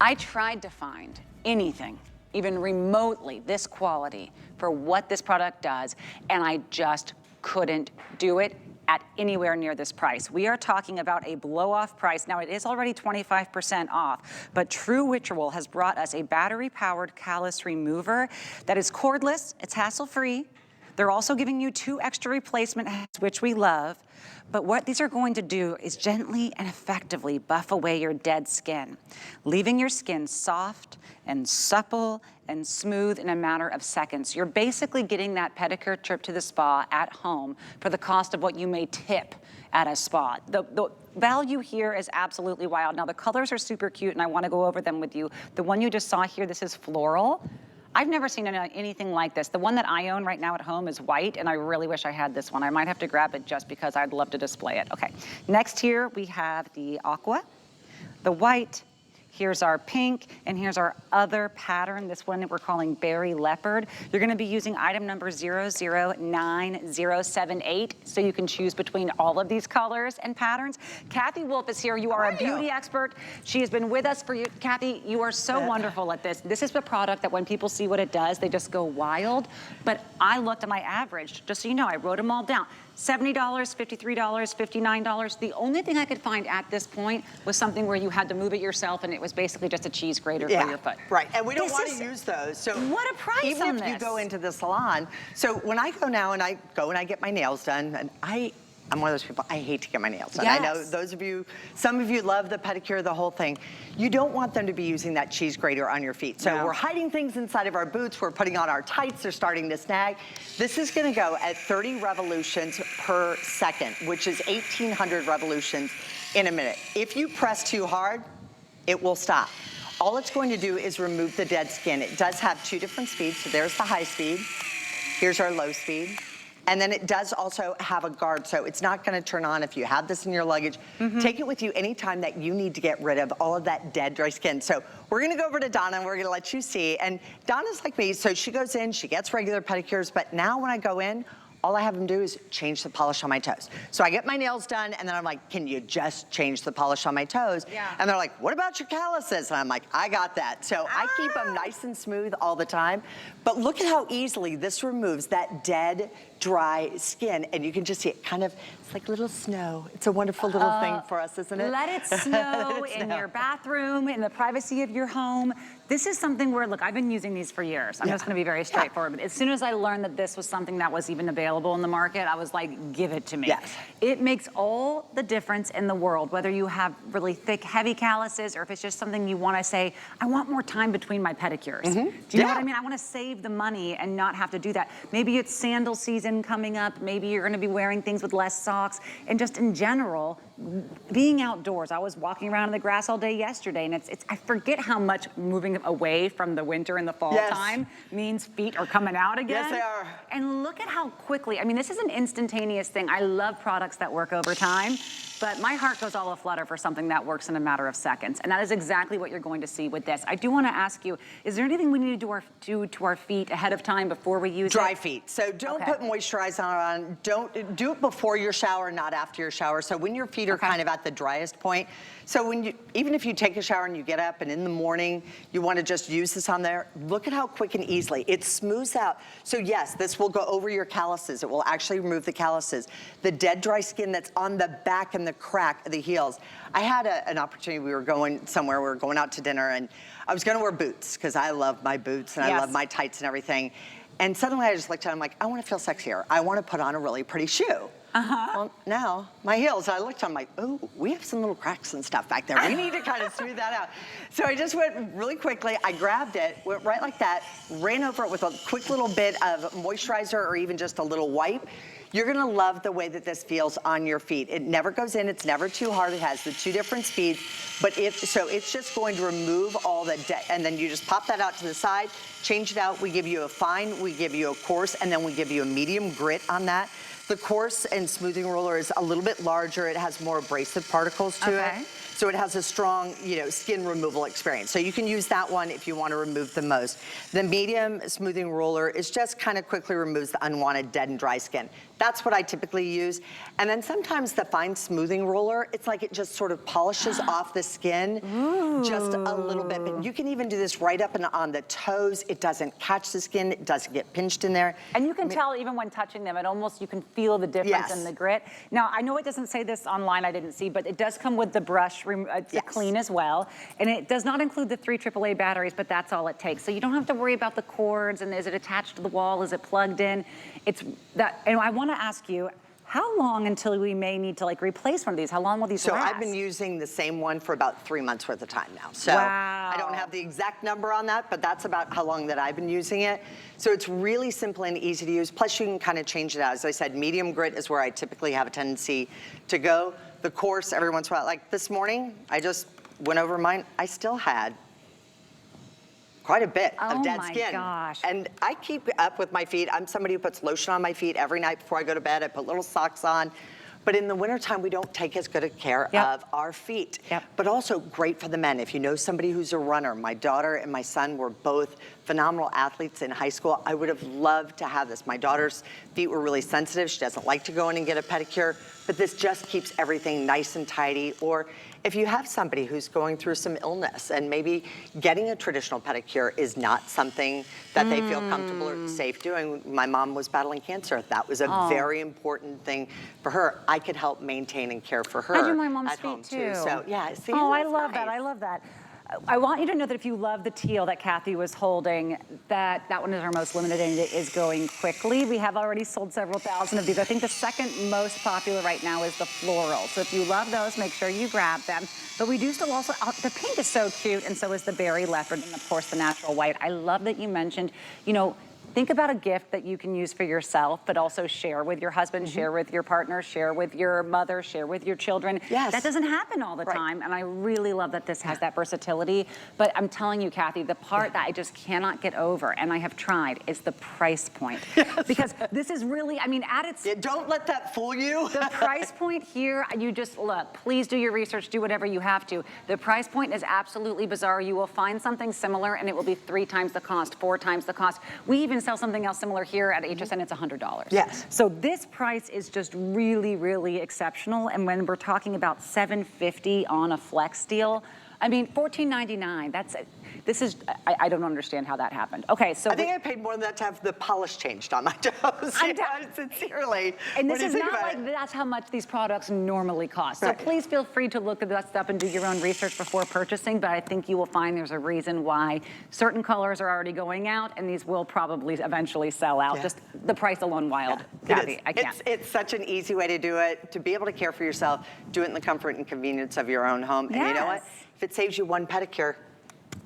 I tried to find anything, even remotely this quality for what this product does, and I just couldn't do it at anywhere near this price. We are talking about a blow-off price. Now, it is already 25% off, but TruRitual has brought us a battery-powered callus remover that is cordless, it's hassle-free. They're also giving you 2 extra replacement heads, which we love. But what these are going to do is gently and effectively buff away your dead skin, leaving your skin soft and supple and smooth in a matter of seconds. You're basically getting that pedicure trip to the spa at home for the cost of what you may tip at a spa. The value here is absolutely wild. Now, the colors are super cute, and I want to go over them with you. The one you just saw here, this is floral. I've never seen anything like this. The one that I own right now at home is white, and I really wish I had this one. I might have to grab it just because I'd love to display it. Okay, next here we have the aqua, the white, here's our pink, and here's our other pattern, this one that we're calling berry leopard. You're gonna be using item number 009078, so you can choose between all of these colors and patterns. Kathy Wolf is here. You are a beauty expert. She has been with us for you. Kathy, you are so wonderful at this. This is the product that when people see what it does, they just go wild. But I looked at my average, just so you know, I wrote them all down. $70, $53, $59. The only thing I could find at this point was something where you had to move it yourself, and it was basically just a cheese grater for your foot. Right, and we don't want to use those. So what a price even on if this. you go into the salon. So when I go now and I get my nails done, and I'm one of those people, I hate to get my nails done. Yes. I know those of you, some of you love the pedicure, the whole thing. You don't want them to be using that cheese grater on your feet. So we're hiding things inside of our boots, we're putting on our tights, they're starting to snag. This is gonna go at 30 revolutions per second, which is 1,800 revolutions in a minute. If you press too hard, it will stop. All it's going to do is remove the dead skin. It does have 2 different speeds, so there's the high speed, here's our low speed. And then it does also have a guard, so it's not gonna turn on if you have this in your luggage. Take it with you anytime that you need to get rid of all of that dead, dry skin. So we're gonna go over to Donna and we're gonna let you see. And Donna's like me, so she goes in, she gets regular pedicures, but now when I go in, all I have them do is change the polish on my toes. So I get my nails done, and then I'm like, can you just change the polish on my toes? And they're like, what about your calluses? And I'm like, I got that. So I keep them nice and smooth all the time. But look at how easily this removes that dead, dry skin. And you can just see it kind of, it's like little snow. It's a wonderful little thing for us, isn't it? Let it snow in your bathroom, in the privacy of your home. This is something where, look, I've been using these for years. I'm just gonna be very straightforward. But as soon as I learned that this was something that was even available in the market, I was like, give it to me. It makes all the difference in the world, whether you have really thick, heavy calluses, or if it's just something you wanna say, I want more time between my pedicures. Do you know what I mean? I wanna save the money and not have to do that. Maybe it's sandal season coming up. Maybe you're gonna be wearing things with less socks. And just in general, being outdoors. I was walking around in the grass all day yesterday, and I forget how much moving away from the winter and the fall time means feet are coming out again. Yes, they are. And look at how quickly, I mean, this is an instantaneous thing. I love products that work over time, but my heart goes all aflutter for something that works in a matter of seconds. And that is exactly what you're going to see with this. I do want to ask you, is there anything we need to do to our feet ahead of time before we use Dry feet. So don't put moisturizer on. Don't do it before your shower, not after your shower. So when your feet are kind of at the driest point. So when even if you take a shower and you get up and in the morning, you want to just use this on there, look at how quick and easily it smooths out. So yes, this will go over your calluses. It will actually remove the calluses. The dead, dry skin that's on the back and the crack of the heels. I had an opportunity, we were going somewhere, we were going out to dinner, and I was gonna wear boots, because I love my boots and I love my tights and everything. And suddenly I just looked at it, I'm like, I wanna feel sexier. I wanna put on a really pretty shoe. Well, now, my heels, I looked, I'm like, oh, we have some little cracks and stuff back there. We need to kind of smooth that out. So I just went really quickly, I grabbed it, went right like that, ran over it with a quick little bit of moisturizer or even just a little wipe. You're gonna love the way that this feels on your feet. It never goes in, it's never too hard. It has the 2 different speeds, but so it's just going to remove all the and then you just pop that out to the side, change it out. We give you a fine, we give you a coarse, and then we give you a medium grit on that. The coarse and smoothing roller is a little bit larger. It has more abrasive particles to it. So it has a strong, skin removal experience. So you can use that one if you want to remove the most. The medium smoothing roller is just kind of quickly removes the unwanted dead and dry skin. That's what I typically use. And then sometimes the fine smoothing roller, it's like it just sort of polishes off the skin just a little bit. But you can even do this right up and on the toes. It doesn't catch the skin. It doesn't get pinched in there. And you can tell even when touching them, you can feel the difference in the grit. Now, I know it doesn't say this online, I didn't see, but it does come with the brush to clean as well. And it does not include the 3 AAA batteries, but that's all it takes. So you don't have to worry about the cords and is it attached to the wall, is it plugged in? It's that, and I wanna ask you, how long until we may need to like replace one of these? How long will these last? So I've been using the same one for about 3 months worth of time now. So I don't have the exact number on that, but that's about how long that I've been using it. So it's really simple and easy to use. Plus you can kind of change it out. As I said, medium grit is where I typically have a tendency to go. The coarse every once in a while, like this morning, I just went over mine. I still had quite a bit of dead skin. Oh my gosh. And I keep up with my feet. I'm somebody who puts lotion on my feet every night before I go to bed. I put little socks on. But in the wintertime, we don't take as good a care of our feet. But also great for the men. If you know somebody who's a runner, my daughter and my son were both phenomenal athletes in high school. I would have loved to have this. My daughter's feet were really sensitive. She doesn't like to go in and get a pedicure, but this just keeps everything nice and tidy. Or if you have somebody who's going through some illness and maybe getting a traditional pedicure is not something that they feel comfortable or safe doing. My mom was battling cancer. That was a very important thing for her. I could help maintain and care for her I do my mom's at home feet too. So yeah, see, I love that. I love that. I want you to know that if you love the teal that Kathy was holding, that one is our most limited and it is going quickly. We have already sold several thousand of these. I think the second most popular right now is the floral. So if you love those, make sure you grab them. But we do still also, the pink is so cute, and so is the berry leopard, and of course the natural white. I love that you mentioned, think about a gift that you can use for yourself, but also share with your husband, share with your partner, share with your mother, share with your children. That doesn't happen all the time, and I really love that this has that versatility. But I'm telling you, Kathy, the part that I just cannot get over, and I have tried, is the price point. Because this is really, at its... don't let that fool you. The price point here, you just, look, please do your research, do whatever you have to. The price point is absolutely bizarre. You will find something similar, and it will be 3 times the cost, 4 times the cost. We even sell something else similar here at HSN, it's $100. Yes. So this price is just really, really exceptional. And when we're talking about $750 on a flex deal, $14.99, this is, I don't understand how that happened. Okay, so. I think I paid more than that to have the polish changed on my toes. Sincerely. And this is not like that's how much these products normally cost. So please feel free to look at that stuff and do your own research before purchasing, but I think you will find there's a reason why certain colors are already going out and these will probably eventually sell out. Just the price alone wild. Kathy, I can't. It's such an easy way to do it, to be able to care for yourself, do it in the comfort and convenience of your own home. And you know what? If it saves you one pedicure,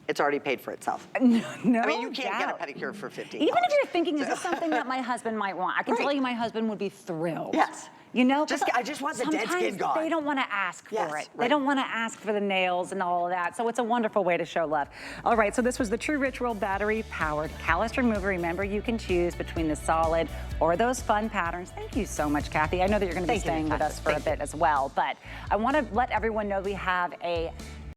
it's already paid for itself. No you can't get a pedicure for $15. Even if you're thinking, is this something that my husband might want? I can tell you my husband would be thrilled. Yes. I just want the dead skin gone. They don't want to ask for it. They don't want to ask for the nails and all of that. So it's a wonderful way to show love. All right, so this was the TruRitual battery-powered callus remover. Remember, you can choose between the solid or those fun patterns. Thank you so much, Kathy. I know that you're going to be staying with us for a bit as well, but I want to let everyone know we have a